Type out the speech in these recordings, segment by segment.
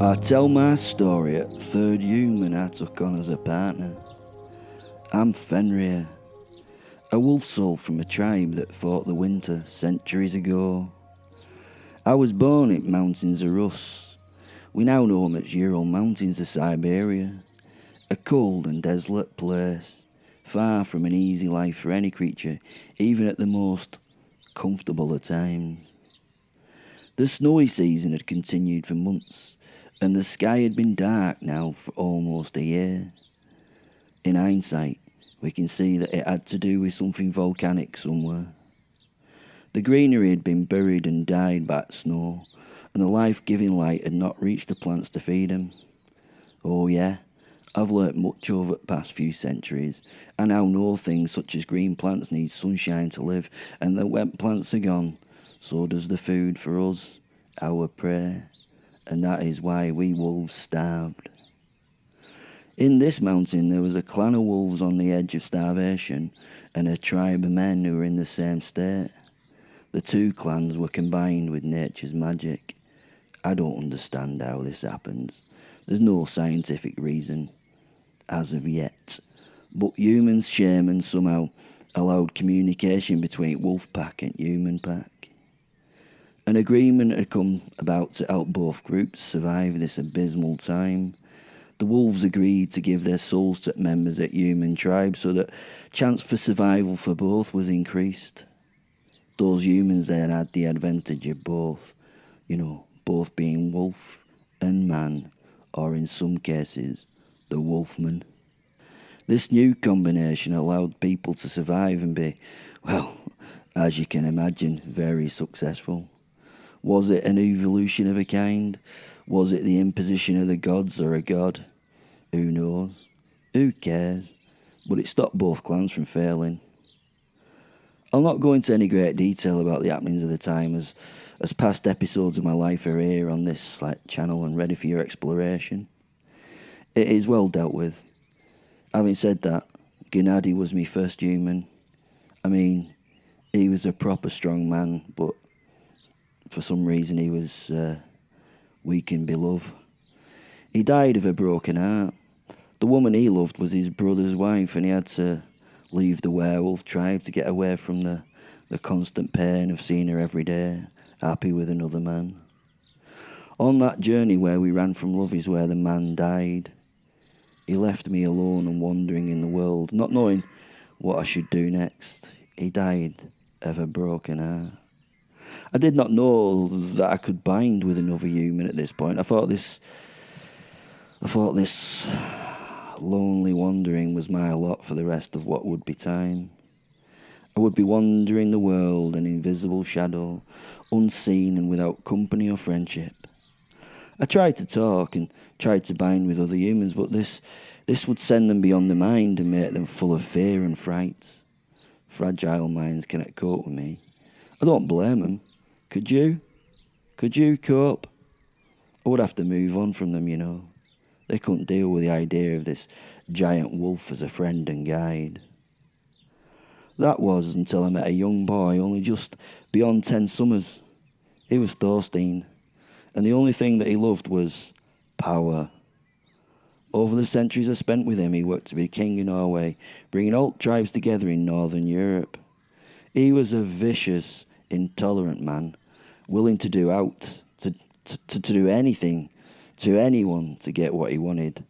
I tell my story at third human I took on as a partner. I'm Fenrir, a wolf soul from a tribe that fought the winter centuries ago. I was born in mountains of Rus. We now know them as Ural Mountains of Siberia, a cold and desolate place, far from an easy life for any creature, even at the most comfortable of times. The snowy season had continued for months, and the sky had been dark now for almost a year. In hindsight, we can see that it had to do with something volcanic somewhere. The greenery had been buried and died by snow, and the life-giving light had not reached the plants to feed them. Oh yeah, I've learnt much over the past few centuries. I now know things such as green plants need sunshine to live, and that when plants are gone, so does the food for us, our prey, and that is why we wolves starved. In this mountain there was a clan of wolves on the edge of starvation, and a tribe of men who were in the same state. The two clans were combined with nature's magic. I don't understand how this happens. There's no scientific reason, as of yet. But humans, shamans somehow allowed communication between wolf pack and human pack. An agreement had come about to help both groups survive this abysmal time. The wolves agreed to give their souls to members of human tribes so that chance for survival for both was increased. Those humans then had the advantage of both, both being wolf and man, or in some cases, the wolfman. This new combination allowed people to survive and be, well, as you can imagine, very successful. Was it an evolution of a kind? Was it the imposition of the gods or a god? Who knows? Who cares? But it stopped both clans from failing. I'll not go into any great detail about the happenings of the time as past episodes of my life are here on this channel and ready for your exploration. It is well dealt with. Having said that, Gennady was my first human. I mean, he was a proper strong man, but for some reason he was weak in beloved. He died of a broken heart. The woman he loved was his brother's wife, and he had to leave the werewolf tribe to get away from the constant pain of seeing her every day, happy with another man. On that journey where we ran from love is where the man died. He left me alone and wandering in the world, not knowing what I should do next. He died of a broken heart. I did not know that I could bind with another human at this point. I thought this lonely wandering was my lot for the rest of what would be time. I would be wandering the world, an invisible shadow, unseen and without company or friendship. I tried to talk and tried to bind with other humans, but this would send them beyond the mind and make them full of fear and fright. Fragile minds cannot cope with me. I don't blame them. Could you? Could you cope? I would have to move on from them, They couldn't deal with the idea of this giant wolf as a friend and guide. That was until I met a young boy only just beyond 10 summers. He was Thorstein, and the only thing that he loved was power. Over the centuries I spent with him, he worked to be king in Norway, bringing all tribes together in northern Europe. He was a vicious, intolerant man, willing to do to do anything to anyone to get what he wanted.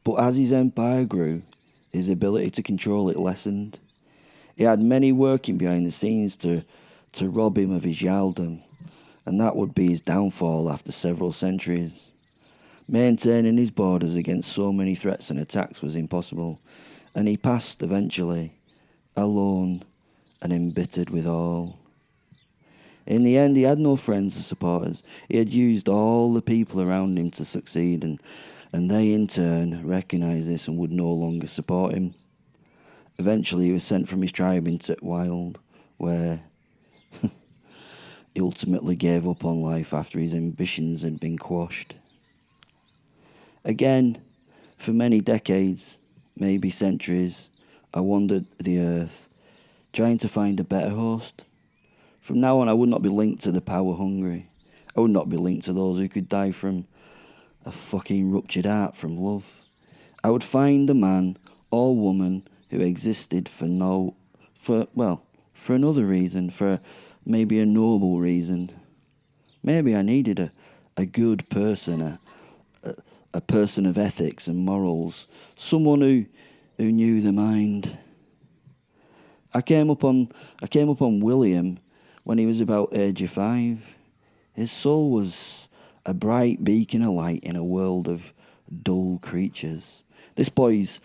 But as his empire grew, his ability to control it lessened. He had many working behind the scenes to rob him of his jarldom, and that would be his downfall after several centuries. Maintaining his borders against so many threats and attacks was impossible, and he passed eventually, alone and embittered with all. In the end, he had no friends or supporters. He had used all the people around him to succeed, and they in turn recognised this and would no longer support him. Eventually, he was sent from his tribe into Wild, where he ultimately gave up on life after his ambitions had been quashed. Again, for many decades, maybe centuries, I wandered the earth, trying to find a better host. From now on, I would not be linked to the power hungry. I would not be linked to those who could die from a fucking ruptured heart from love. I would find the man or woman who existed for another reason, for maybe a noble reason. Maybe I needed a good person, a person of ethics and morals, someone who knew the mind. I came up on William when he was about age of 5. His soul was a bright beacon of light in a world of dull creatures. This boy's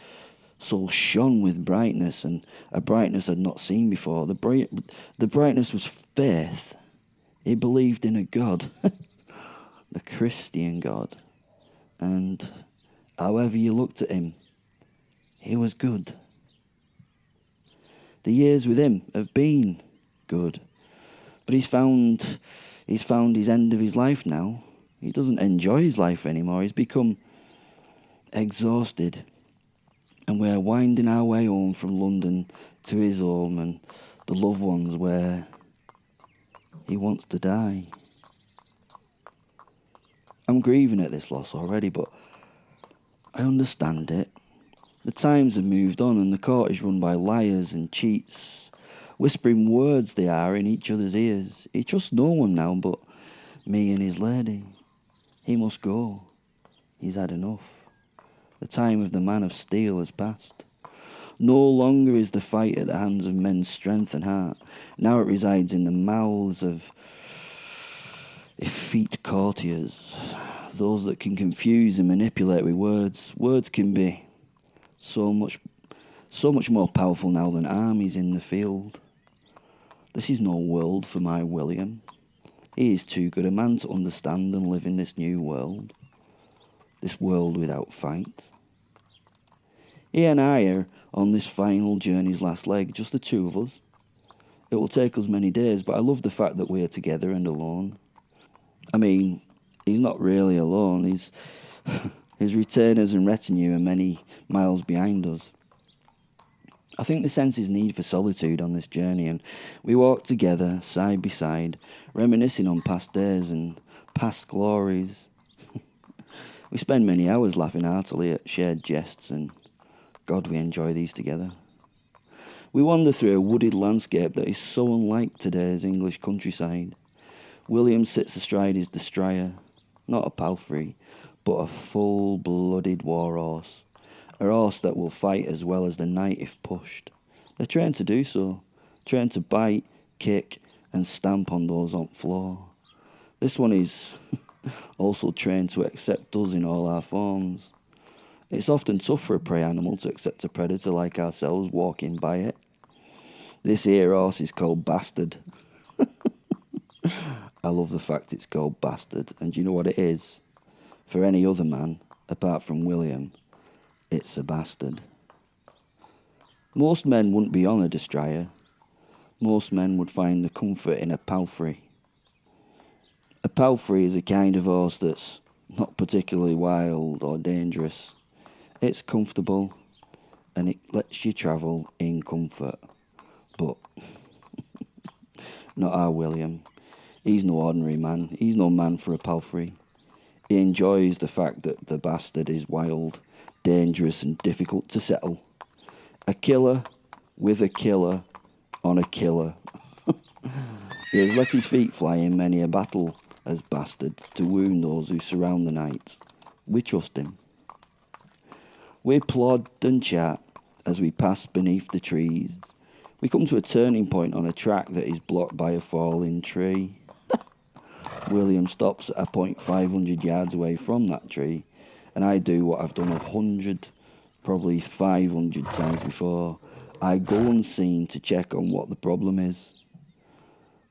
soul shone with brightness, and a brightness I'd not seen before. The brightness was faith. He believed in a God, the Christian God, and however you looked at him, he was good. The years with him have been good, but he's found his end of his life now. He doesn't enjoy his life anymore. He's become exhausted, and we're winding our way home from London to his home and the loved ones where he wants to die. I'm grieving at this loss already, but I understand it. The times have moved on, and the court is run by liars and cheats, whispering words they are in each other's ears. He trusts no one now but me and his lady. He must go. He's had enough. The time of the man of steel has passed. No longer is the fight at the hands of men's strength and heart. Now it resides in the mouths of effete courtiers, those that can confuse and manipulate with words. Words can be so much more powerful now than armies in the field. This is no world for my William. He is too good a man to understand and live in this new world. This world without fight. He and I are on this final journey's last leg, just the two of us. It will take us many days, but I love the fact that we're together and alone. I mean, he's not really alone. His retainers and retinue are many miles behind us. I think they sense his need for solitude on this journey, and we walk together, side by side, reminiscing on past days and past glories. We spend many hours laughing heartily at shared jests, and God, we enjoy these together. We wander through a wooded landscape that is so unlike today's English countryside. William sits astride his destrier, not a palfrey, but a full-blooded war horse. A horse that will fight as well as the knight if pushed. They're trained to do so, trained to bite, kick, and stamp on those on the floor. This one is also trained to accept us in all our forms. It's often tough for a prey animal to accept a predator like ourselves walking by it. This here horse is called Bastard. I love the fact it's called Bastard, and do you know what it is? For any other man, apart from William, it's a bastard. Most men wouldn't be on a destrier. Most men would find the comfort in a palfrey. A palfrey is a kind of horse that's not particularly wild or dangerous. It's comfortable and it lets you travel in comfort. But not our William. He's no ordinary man. He's no man for a palfrey. He enjoys the fact that the bastard is wild, dangerous and difficult to settle. A killer with a killer on a killer. He has let his feet fly in many a battle as Bastard to wound those who surround the knight. We trust him. We plod and chat as we pass beneath the trees. We come to a turning point on a track that is blocked by a falling tree. William stops at a point 500 yards away from that tree, and I do what I've done 100, probably 500 times before. I go unseen to check on what the problem is.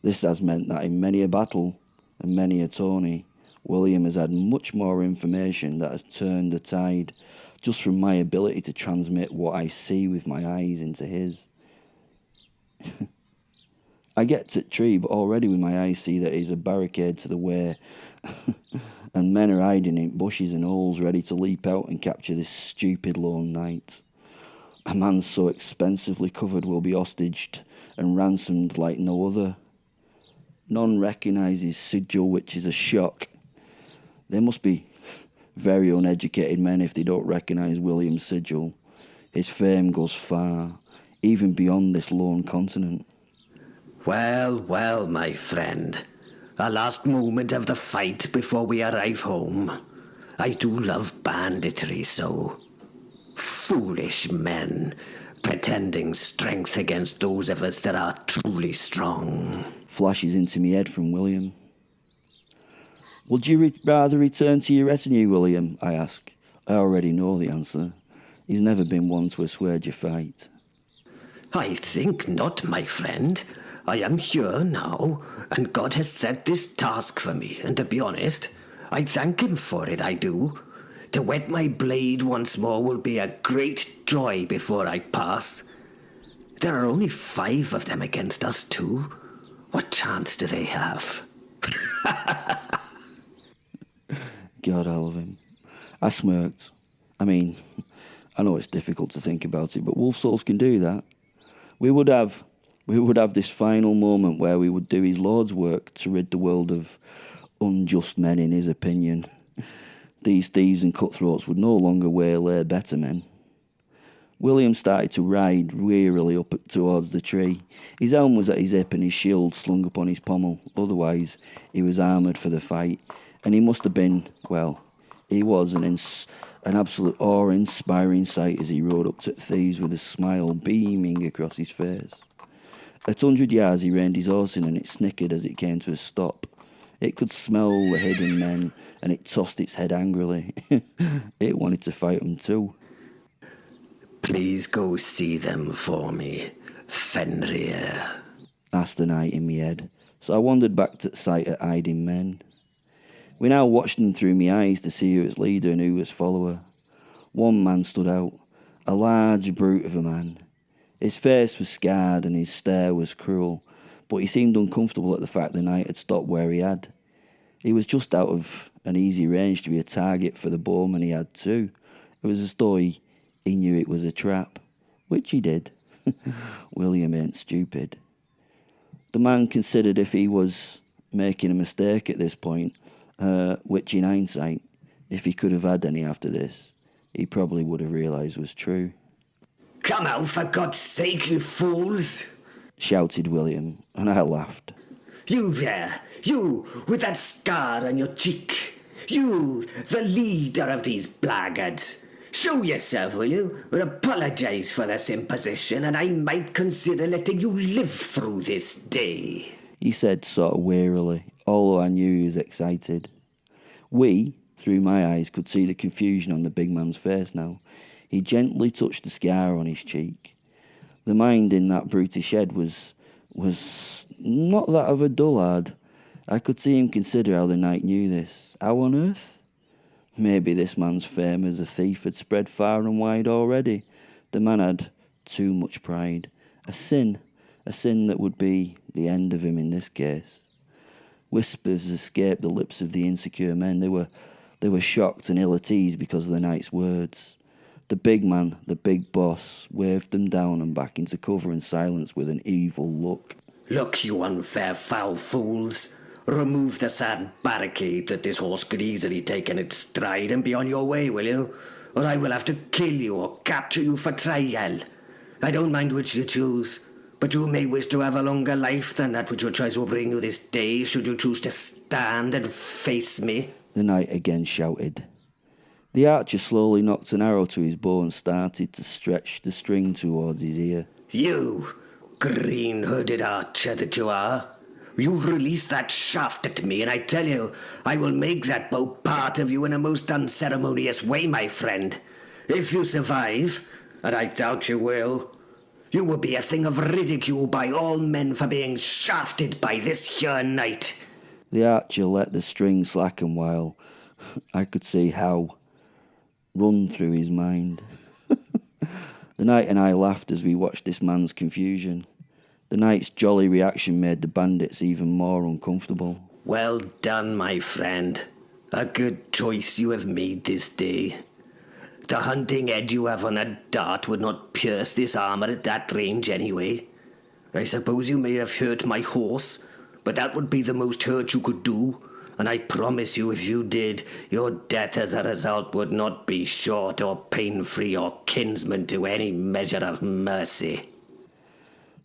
This has meant that in many a battle and many a tourney, William has had much more information that has turned the tide just from my ability to transmit what I see with my eyes into his. I get to the tree, but already with my eyes see that it is a barricade to the way, and men are hiding in bushes and holes ready to leap out and capture this stupid lone knight. A man so expensively covered will be hostaged and ransomed like no other. None recognise his sigil, which is a shock. They must be Very uneducated men if they don't recognise William's sigil. His fame goes far, even beyond this lone continent. Well, well, my friend. A last moment of the fight before we arrive home. I do love banditry so. Foolish men, pretending strength against those of us that are truly strong. Flashes into me head from William. Would you rather return to your retinue, William? I ask. I already know the answer. He's never been one to assuage a fight. I think not, my friend. I am here now, and God has set this task for me, and to be honest, I thank him for it, I do. To wet my blade once more will be a great joy before I pass. There are only 5 of them against us two. What chance do they have? God, I love him. I smirked. I mean, I know it's difficult to think about it, but wolf souls can do that. We would have this final moment where we would do his Lord's work to rid the world of unjust men, in his opinion. These thieves and cutthroats would no longer waylay better men. William started to ride wearily up towards the tree. His helm was at his hip and his shield slung upon his pommel. Otherwise, he was armoured for the fight. And he must have been, well, he was an absolute awe-inspiring sight as he rode up to the thieves with a smile beaming across his face. At 100 yards he reined his horse in and it snickered as it came to a stop. It could smell the hidden men and it tossed its head angrily. It wanted to fight them too. Please go see them for me, Fenrir, asked the knight in me head. So I wandered back to the sight of hiding men. We now watched them through my eyes to see who was leader and who was follower. One man stood out, a large brute of a man. His face was scarred and his stare was cruel, but he seemed uncomfortable at the fact the knight had stopped where he had. He was just out of an easy range to be a target for the bowman he had too. It was as though he knew it was a trap, which he did. William ain't stupid. The man considered if he was making a mistake at this point, which in hindsight, if he could have had any after this, he probably would have realised was true. Come out, for God's sake, you fools! Shouted William, and I laughed. You there, you with that scar on your cheek, you, the leader of these blackguards. Show yourself, will you, or apologise for this imposition, and I might consider letting you live through this day, he said sort of wearily, although I knew he was excited. We, through my eyes, could see the confusion on the big man's face now. He gently touched the scar on his cheek. The mind in that brutish head was not that of a dullard. I could see him consider how the knight knew this. How on earth? Maybe this man's fame as a thief had spread far and wide already. The man had too much pride. A sin that would be the end of him in this case. Whispers escaped the lips of the insecure men. They were shocked and ill at ease because of the knight's words. The big man, the big boss, waved them down and back into cover and silence with an evil look. Look, you unfair foul fools. Remove the sad barricade that this horse could easily take in its stride and be on your way, will you? Or I will have to kill you or capture you for trial. I don't mind which you choose, but you may wish to have a longer life than that which your choice will bring you this day, should you choose to stand and face me. The knight again shouted. The archer slowly knocked an arrow to his bow and started to stretch the string towards his ear. You, green-hooded archer that you are, you release that shaft at me, and I tell you, I will make that bow part of you in a most unceremonious way, my friend. If you survive, and I doubt you will be a thing of ridicule by all men for being shafted by this here knight. The archer let the string slacken while I could see how run through his mind. The knight and I laughed as we watched this man's confusion. The knight's jolly reaction made the bandits even more uncomfortable. Well done, my friend. A good choice you have made this day. The hunting edge you have on that dart would not pierce this armour at that range anyway. I suppose you may have hurt my horse, but that would be the most hurt you could do, And I promise you, if you did, your death as a result would not be short or pain-free or kinsman to any measure of mercy.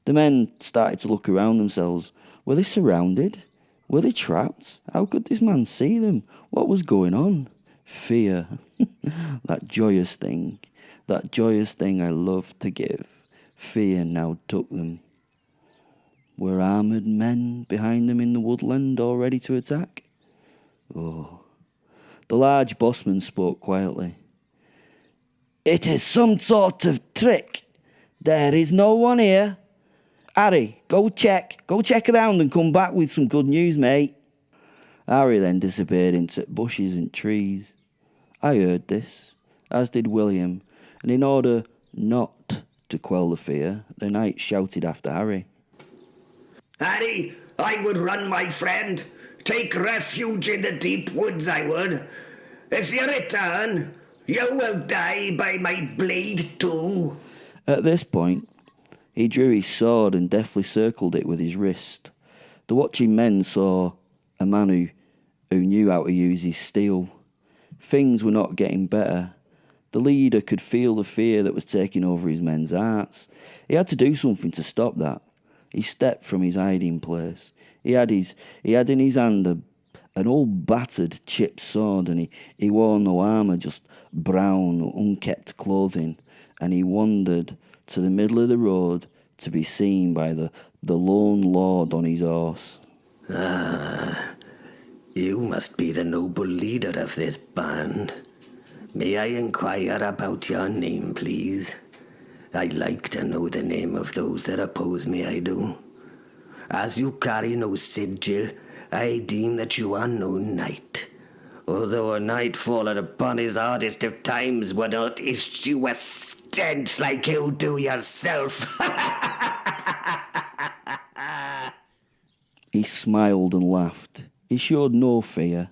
The men started to look around themselves. Were they surrounded? Were they trapped? How could this man see them? What was going on? Fear. That joyous thing I love to give. Fear now took them. Were armoured men behind them in the woodland all ready to attack? Oh. The large bossman spoke quietly. It is some sort of trick. There is no one here. Harry, go check around and come back with some good news, mate. Harry then disappeared into bushes and trees. I heard this, as did William, and in order not to quell the fear, the knight shouted after Harry. Harry, I would run, my friend. Take refuge in the deep woods, I would. If you return, you will die by my blade too. At this point, he drew his sword and deftly circled it with his wrist. The watching men saw a man who knew how to use his steel. Things were not getting better. The leader could feel the fear that was taking over his men's hearts. He had to do something to stop that. He stepped from his hiding place. He had in his hand an old battered chipped sword, and he wore no armour, just brown, unkempt clothing, and he wandered to the middle of the road to be seen by the lone lord on his horse. Ah, you must be the noble leader of this band. May I inquire about your name, please? I like to know the name of those that oppose me, I do. As you carry no sigil, I deem that you are no knight. Although a knight fallen upon his hardest of times would not issue a stench like you do yourself. He smiled and laughed. He showed no fear.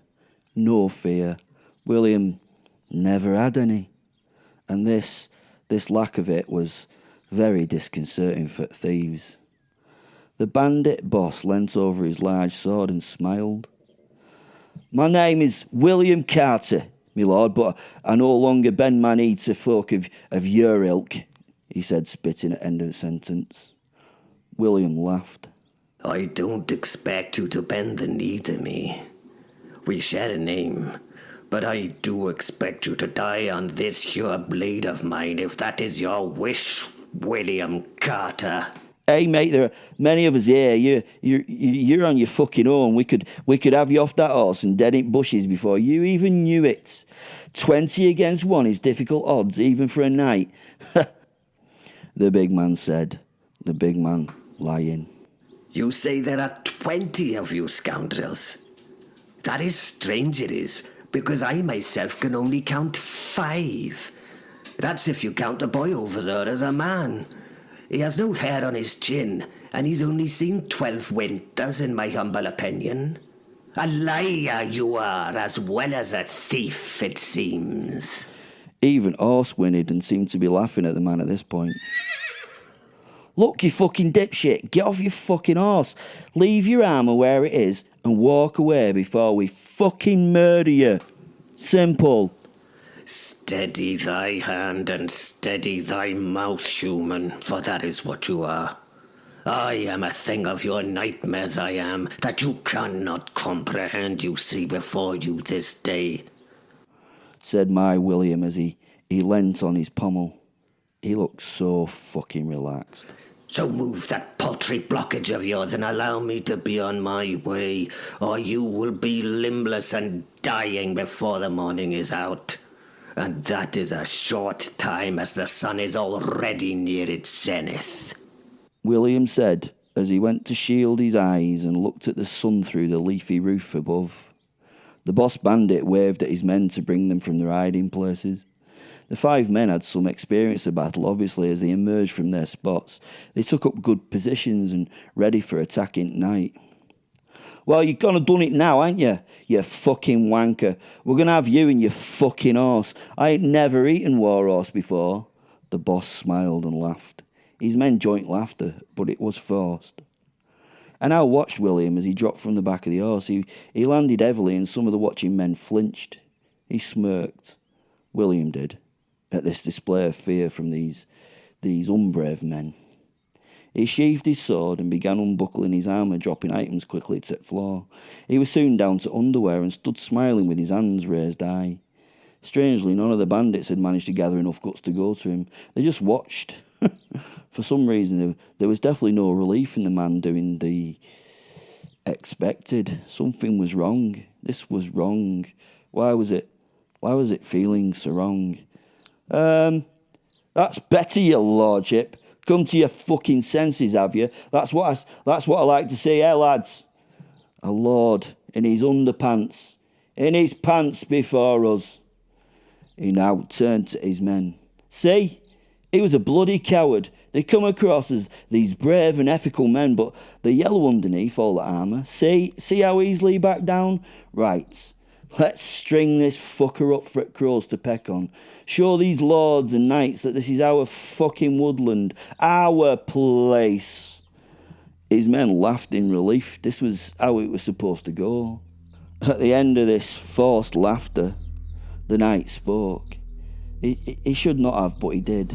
No fear. William never had any. And this lack of it was very disconcerting for thieves. The bandit boss leant over his large sword and smiled. My name is William Carter, my lord, but I no longer bend my knee to folk of your ilk, he said, spitting at the end of the sentence. William laughed. I don't expect you to bend the knee to me. We share a name, but I do expect you to die on this here blade of mine if that is your wish, William Carter. Hey mate, there are many of us here. You're on your fucking own. We could have you off that horse and dead in bushes before you even knew it. 20 against 1 is difficult odds, even for a knight. The big man said. The big man lying. You say there are 20 of you scoundrels. That is strange, it is, because I myself can only count 5. That's if you count the boy over there as a man. He has no hair on his chin, and he's only seen 12 winters, in my humble opinion. A liar you are, as well as a thief, it seems. Even Horse whinnied and seemed to be laughing at the man at this point. Look, you fucking dipshit, get off your fucking horse. Leave your armour where it is and walk away before we fucking murder you. Simple. Steady thy hand and steady thy mouth, human, for that is what you are. I am a thing of your nightmares, I am, that you cannot comprehend, you see before you this day, said my William as he leant on his pommel. He looked so fucking relaxed. So move that paltry blockage of yours and allow me to be on my way, or you will be limbless and dying before the morning is out. And that is a short time, as the sun is already near its zenith, William said as he went to shield his eyes and looked at the sun through the leafy roof above. The boss bandit waved at his men to bring them from their hiding places. The 5 men had some experience of battle, obviously, as they emerged from their spots. They took up good positions and ready for attacking at night. Well, you're gonna done it now, ain't you? You fucking wanker. We're gonna have you and your fucking horse. I ain't never eaten war horse before. The boss smiled and laughed. His men joined laughter, but it was forced. And I watched William as he dropped from the back of the horse. He landed heavily, and some of the watching men flinched. He smirked. William did, at this display of fear from these unbrave men. He sheathed his sword and began unbuckling his armour, dropping items quickly to the floor. He was soon down to underwear and stood smiling with his hands raised high. Strangely, none of the bandits had managed to gather enough guts to go to him. They just watched. For some reason, there was definitely no relief in the man doing the expected. Something was wrong. This was wrong. Why was it feeling so wrong? That's better, your lordship. Come to your fucking senses, have you? That's what I like to see, lads? A lord in his underpants, in his pants before us. He now turned to his men. See? He was a bloody coward. They come across as these brave and ethical men, but the yellow underneath all the armour. See how easily he backed down? Right. Let's string this fucker up for crows to peck on. Show these lords and knights that this is our fucking woodland, our place. His men laughed in relief. This was how it was supposed to go. At the end of this forced laughter, the knight spoke. He should not have, but he did.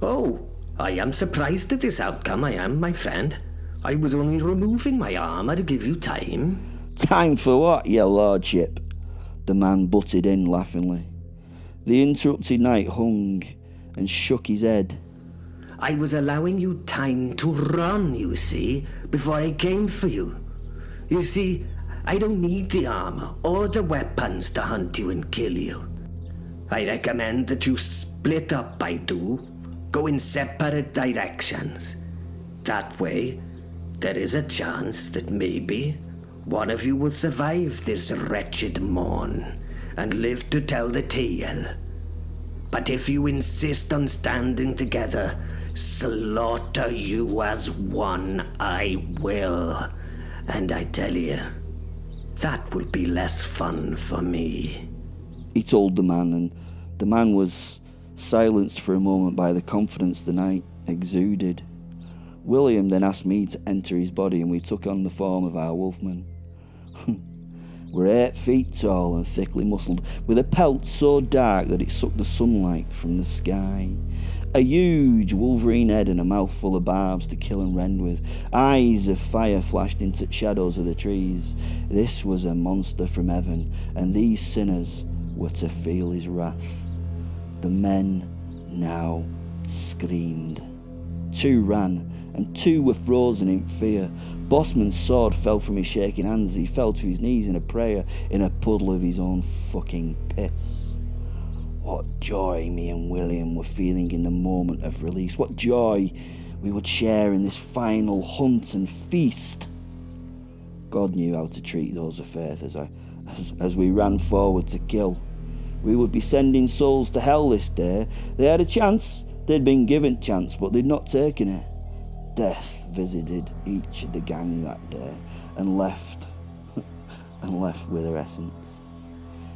Oh, I am surprised at this outcome, I am, my friend. I was only removing my armour to give you time. Time for what, your lordship? The man butted in laughingly. The interrupted knight hung and shook his head. I was allowing you time to run, you see, before I came for you. You see, I don't need the armour or the weapons to hunt you and kill you. I recommend that you split up, I do. Go in separate directions. That way, there is a chance that maybe one of you will survive this wretched morn and live to tell the tale. But if you insist on standing together, slaughter you as one I will. And I tell you, that will be less fun for me. He told the man, and the man was silenced for a moment by the confidence the knight exuded. William then asked me to enter his body, and we took on the form of our wolfman. We're 8 feet tall and thickly muscled, with a pelt so dark that it sucked the sunlight from the sky. A huge wolverine head and a mouthful of barbs to kill and rend with. Eyes of fire flashed into the shadows of the trees. This was a monster from heaven, and these sinners were to feel his wrath. The men now screamed. 2 ran, and 2 were frozen in fear. Bossman's sword fell from his shaking hands as he fell to his knees in a prayer in a puddle of his own fucking piss. What joy me and William were feeling in the moment of release. What joy we would share in this final hunt and feast. God knew how to treat those of faith as we ran forward to kill. We would be sending souls to hell this day. They had a chance. They'd been given chance, but they'd not taken it. Death visited each of the gang that day and left with their essence.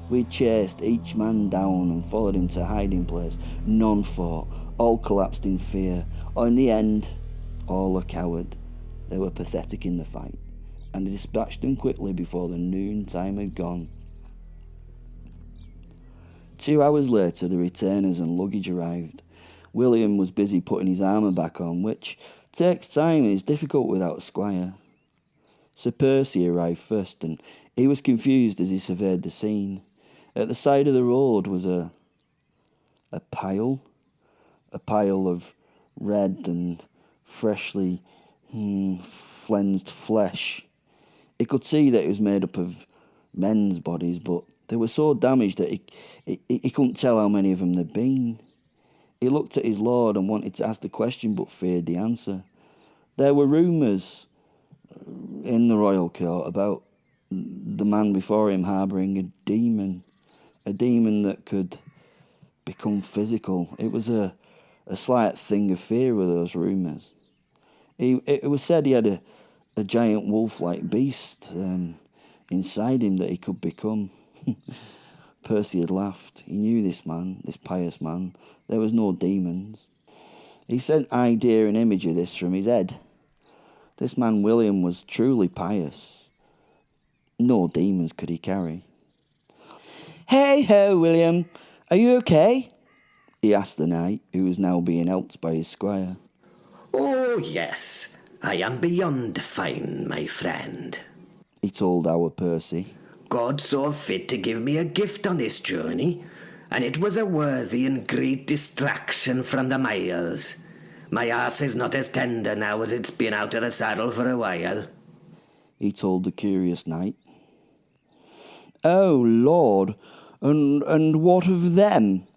We chased each man down and followed him to a hiding place. None fought, all collapsed in fear, or in the end, all a coward. They were pathetic in the fight, and I dispatched them quickly before the noon time had gone. 2 hours later, the retainers and luggage arrived. William was busy putting his armour back on, which takes time and is difficult without a squire. Sir Percy arrived first, and he was confused as he surveyed the scene. At the side of the road was a pile of red and freshly flensed flesh. He could see that it was made up of men's bodies, but they were so damaged that he couldn't tell how many of them there'd been. He looked at his lord and wanted to ask the question, but feared the answer. There were rumours in the royal court about the man before him harbouring a demon that could become physical. It was a slight thing of fear with those rumours. It was said he had a giant wolf-like beast inside him that he could become. Percy had laughed. He knew this man, this pious man. There was no demons. He sent idea and image of this from his head. This man William was truly pious. No demons could he carry. "Hey ho, William, are you okay?" he asked the knight, who was now being helped by his squire. "Oh, yes, I am beyond fine, my friend," he told our Percy. "God saw fit to give me a gift on this journey, and it was a worthy and great distraction from the miles. My arse is not as tender now as it's been out of the saddle for a while," he told the curious knight. "Oh, Lord, and what of them?"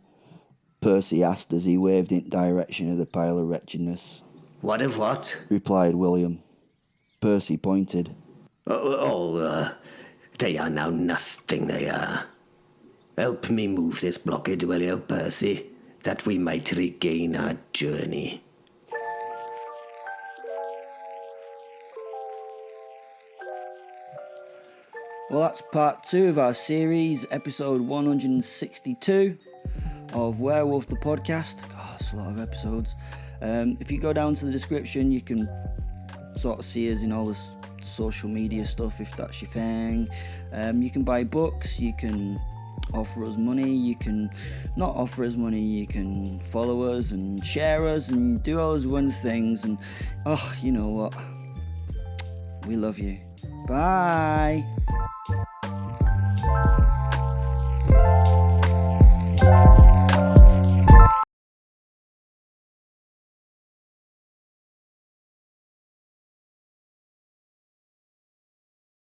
Percy asked as he waved in direction of the pile of wretchedness. "What of what?" replied William. Percy pointed. They are now nothing, they are. Help me move this blockage, will you, Percy, that we might regain our journey." Well, that's part 2 of our series, episode 162 of Werewolf the podcast. Oh, that's a lot of episodes. If you go down to the description, you can sort of see us in all the social media stuff if that's your thing. You can buy books, you can offer us money, you can not offer us money, you can follow us and share us and do all those wonderful things. And you know what? We love you. Bye.